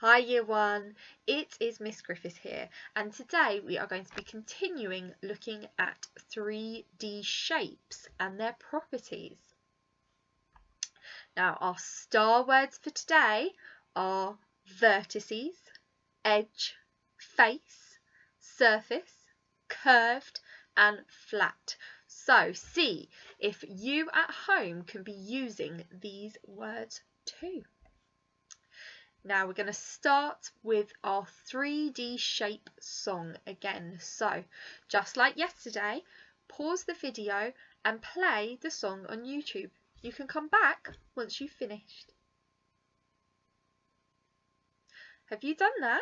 Hi Year 1, it is Miss Griffiths here, and today we are going to be continuing looking at 3D shapes and their properties. Now our star words for today are vertices, edge, face, surface, curved and flat. So see if you at home can be using these words too. Now we're going to start with our 3D shape song again. So just like yesterday, pause the video and play the song on YouTube. You can come back once you've finished. Have you done that?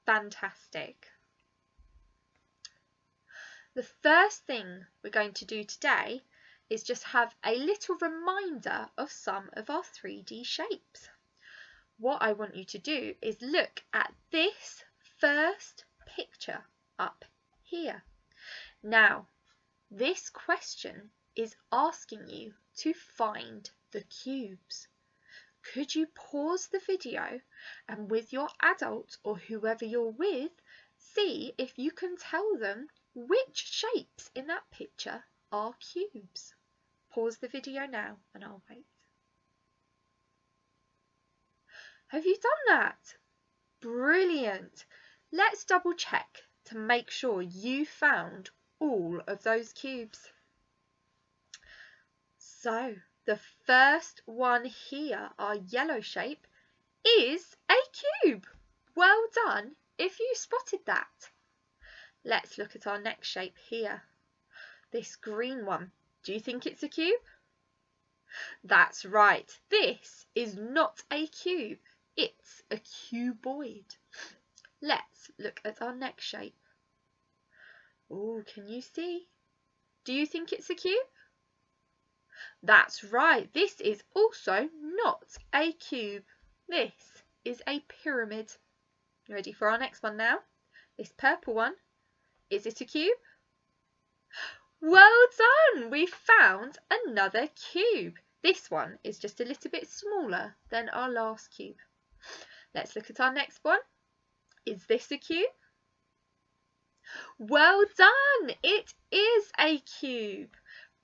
Fantastic. The first thing we're going to do today is just have a little reminder of some of our 3D shapes. What I want you to do is look at this first picture up here. Now, this question is asking you to find the cubes. Could you pause the video and with your adult or whoever you're with, see if you can tell them which shapes in that picture are cubes? Pause the video now and I'll wait. Have you done that? Brilliant. Let's double check to make sure you found all of those cubes. So the first one here, our yellow shape, is a cube. Well done if you spotted that. Let's look at our next shape here. This green one. Do you think it's a cube? That's right. This is not a cube. It's a cuboid. Let's look at our next shape. Oh, can you see? Do you think it's a cube? That's right. This is also not a cube. This is a pyramid. You ready for our next one now? This purple one. Is it a cube? Well done. We found another cube. This one is just a little bit smaller than our last cube. Let's look at our next one. Is this a cube? Well done! It is a cube.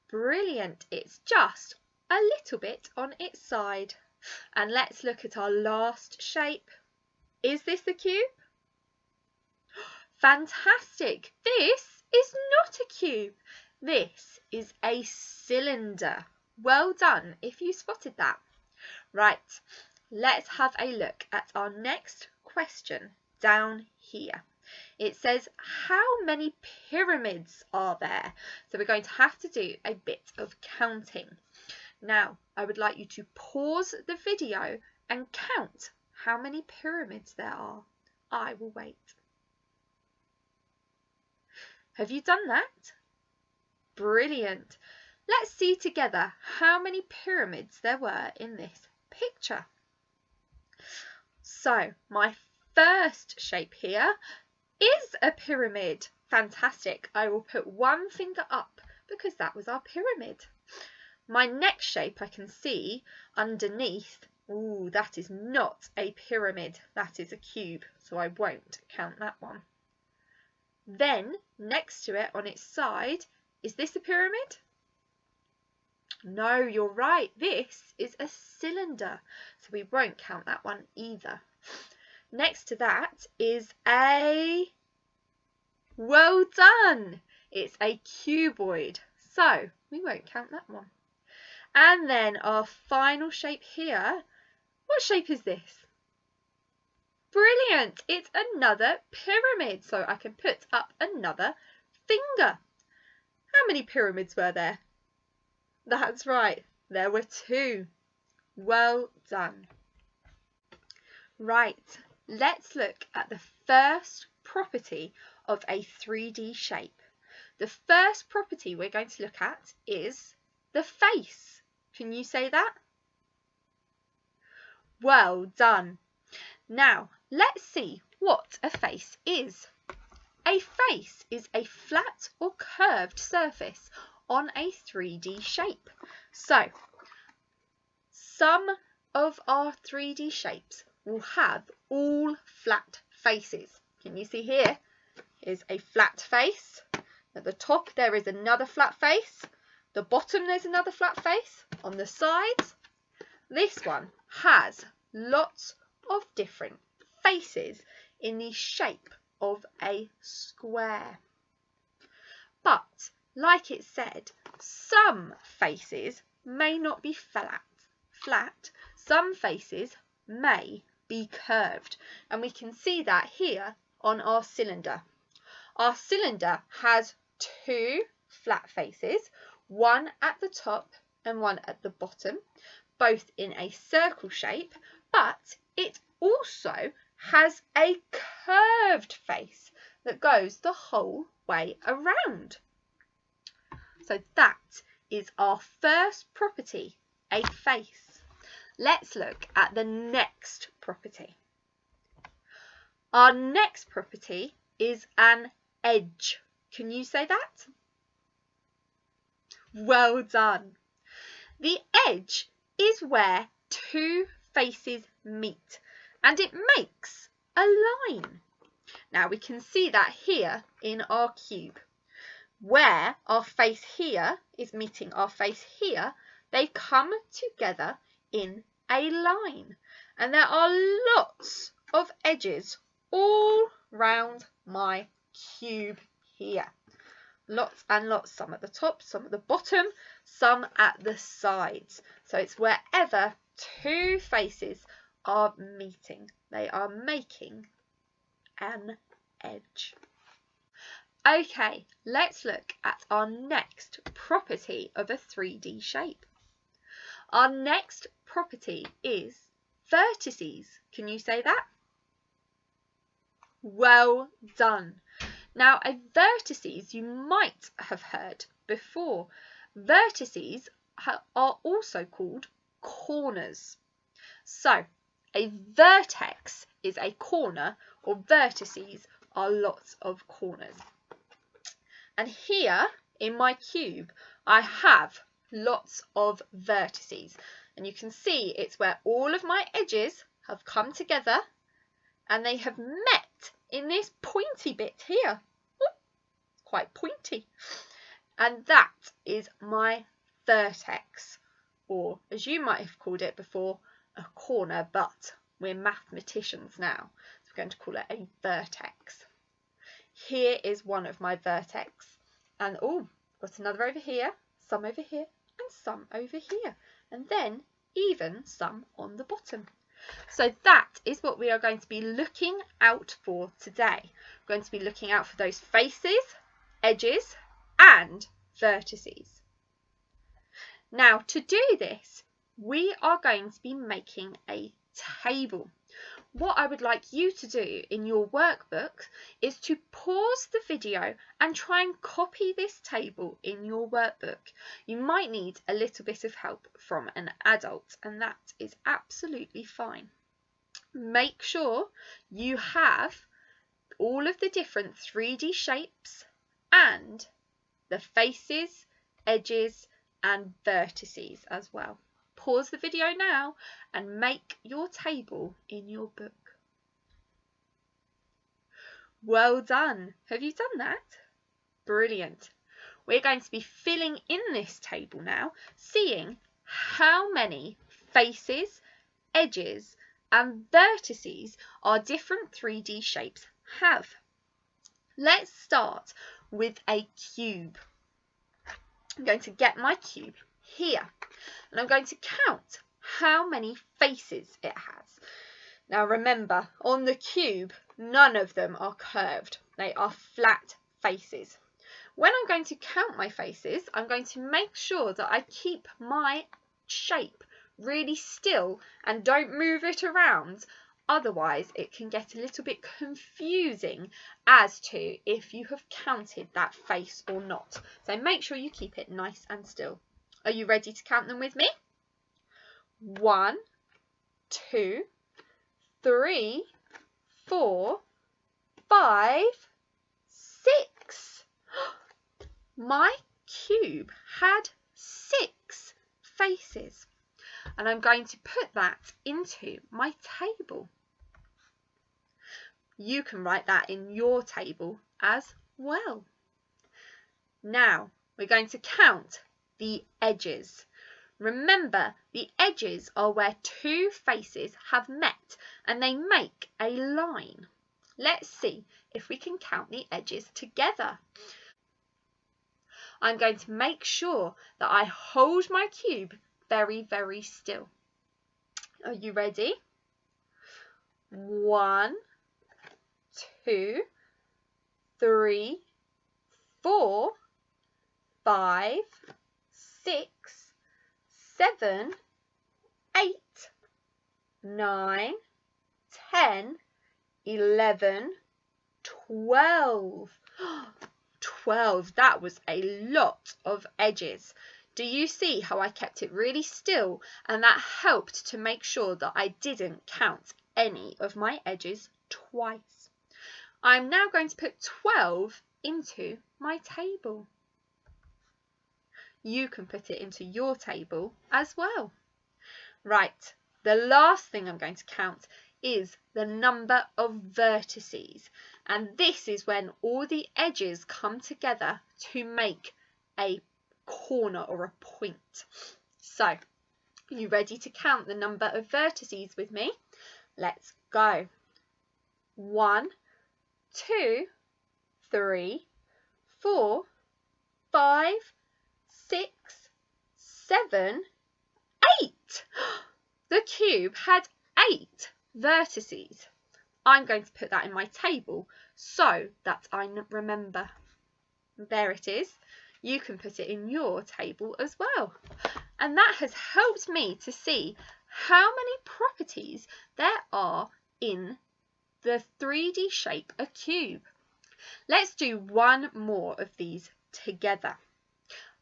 Brilliant. It's just a little bit on its side. And let's look at our last shape. Is this a cube? Fantastic. This is not a cube. This is a cylinder. Well done if you spotted that. Right. Let's have a look at our next question down here. It says, how many pyramids are there? So we're going to have to do a bit of counting. Now, I would like you to pause the video and count how many pyramids there are. I will wait. Have you done that? Brilliant. Let's see together how many pyramids there were in this picture. So my first shape here is a pyramid. Fantastic. I will put one finger up because that was our pyramid. My next shape I can see underneath. Ooh, that is not a pyramid. That is a cube, so I won't count that one. Then next to it on its side, is this a pyramid? No, you're right. This is a cylinder, so we won't count that one either. Next to that is a... Well done! It's a cuboid, so we won't count that one. And then our final shape here. What shape is this? Brilliant! It's another pyramid, so I can put up another finger. How many pyramids were there? That's right, there were 2. Well done. Right, let's look at the first property of a 3D shape. The first property we're going to look at is the face. Can you say that? Well done. Now, let's see what a face is. A face is a flat or curved surface on a 3D shape. So, some of our 3D shapes will have all flat faces. Can you see here is a flat face? At the top there is another flat face. The bottom there's another flat face. On the sides, this one has lots of different faces in the shape of a square. But, like it said, some faces may not be flat. Some faces may be curved. And we can see that here on our cylinder. Our cylinder has two flat faces, one at the top and one at the bottom, both in a circle shape, but it also has a curved face that goes the whole way around. So that is our first property, a face. Let's look at the next property. Our next property is an edge. Can you say that? Well done. The edge is where two faces meet and it makes a line. Now we can see that here in our cube. Where our face here is meeting our face here, they come together in a line. And there are lots of edges all round my cube here. Lots and lots, some at the top, some at the bottom, some at the sides. So it's wherever two faces are meeting, they are making an edge. Okay, let's look at our next property of a 3D shape. Our next property is vertices. Can you say that? Well done. Now, a vertices you might have heard before. Vertices are also called corners. So, a vertex is a corner, or vertices are lots of corners. And here in my cube, I have lots of vertices. And you can see it's where all of my edges have come together and they have met in this pointy bit here. Ooh, quite pointy. And that is my vertex, or as you might have called it before, a corner, but we're mathematicians now, so we're going to call it a vertex. Here is one of my vertex, and oh, got another over here, some over here, and some over here, and then even some on the bottom. So that is what we are going to be looking out for today. We're going to be looking out for those faces, edges, and vertices. Now, to do this, we are going to be making a table. What I would like you to do in your workbook is to pause the video and try and copy this table in your workbook. You might need a little bit of help from an adult, and that is absolutely fine. Make sure you have all of the different 3D shapes and the faces, edges, and vertices as well. Pause the video now and make your table in your book. Well done. Have you done that? Brilliant. We're going to be filling in this table now, seeing how many faces, edges, and vertices our different 3D shapes have. Let's start with a cube. I'm going to get my cube here, and I'm going to count how many faces it has. Now remember, on the cube, none of them are curved. They are flat faces. When I'm going to count my faces, I'm going to make sure that I keep my shape really still and don't move it around. Otherwise, it can get a little bit confusing as to if you have counted that face or not. So make sure you keep it nice and still. Are you ready to count them with me? 1, 2, 3, 4, 5, 6. My cube had 6 faces, and I'm going to put that into my table. You can write that in your table as well. Now we're going to count the edges. Remember, the edges are where two faces have met and they make a line. Let's see if we can count the edges together. I'm going to make sure that I hold my cube very, very still. Are you ready? 1, 2, 3, 4, 5, 6, 7, 8, 9, 10, 11, 12. 12. That was a lot of edges. Do you see how I kept it really still, and that helped to make sure that I didn't count any of my edges twice? I'm now going to put 12 into my table. You can put it into your table as well. Right, the last thing I'm going to count is the number of vertices, and this is when all the edges come together to make a corner or a point. So, are you ready to count the number of vertices with me? Let's go. 1, 2, 3, 4, 5, 6, 7, 8. The cube had 8 vertices. I'm going to put that in my table so that I remember. There it is. You can put it in your table as well. And that has helped me to see how many properties there are in the 3D shape a cube. Let's do one more of these together.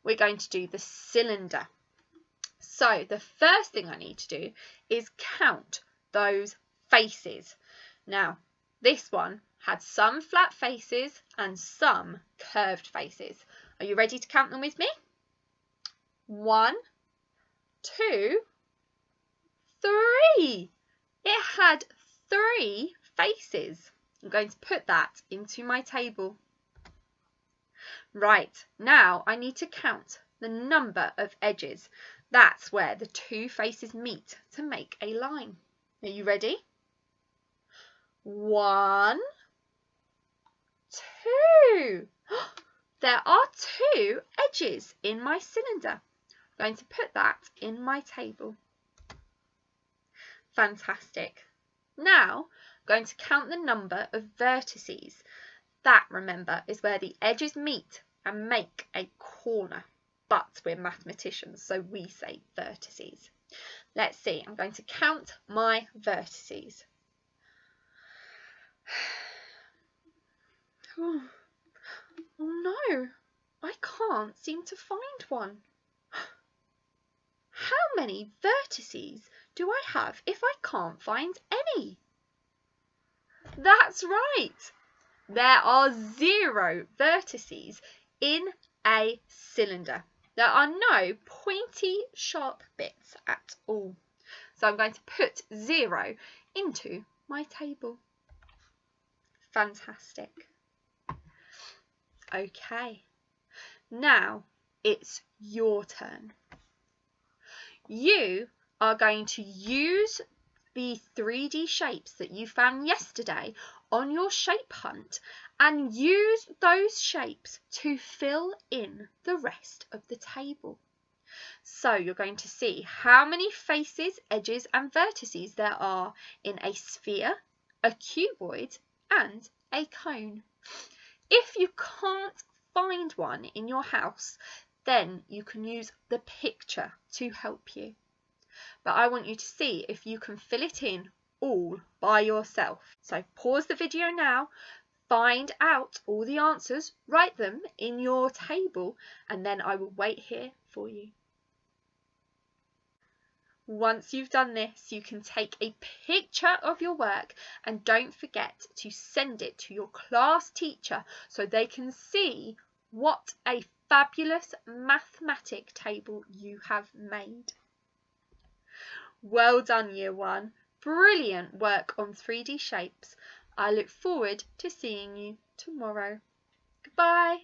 We're going to do the cylinder. So the first thing I need to do is count those faces. Now, this one had some flat faces and some curved faces. Are you ready to count them with me? 1, 2, 3. It had 3 faces. I'm going to put that into my table. Right, now I need to count the number of edges. That's where the two faces meet to make a line. Are you ready? 1, 2. There are 2 edges in my cylinder. I'm going to put that in my table. Fantastic. Now, I'm going to count the number of vertices. That, remember, is where the edges meet and make a corner. But we're mathematicians, so we say vertices. Let's see, I'm going to count my vertices. Oh no, I can't seem to find one. How many vertices do I have if I can't find any? That's right. There are 0 vertices in a cylinder. There are no pointy, sharp bits at all. So I'm going to put 0 into my table. Fantastic. Okay, now it's your turn. You are going to use the 3D shapes that you found yesterday on your shape hunt and use those shapes to fill in the rest of the table. So you're going to see how many faces, edges and vertices there are in a sphere, a cuboid and a cone. If you can't find one in your house, then you can use the picture to help you. But I want you to see if you can fill it in all by yourself. So pause the video now, find out all the answers, write them in your table, and then I will wait here for you. Once you've done this, you can take a picture of your work and don't forget to send it to your class teacher so they can see what a fabulous mathematic table you have made. Well done, Year 1. Brilliant work on 3D shapes. I look forward to seeing you tomorrow. Goodbye.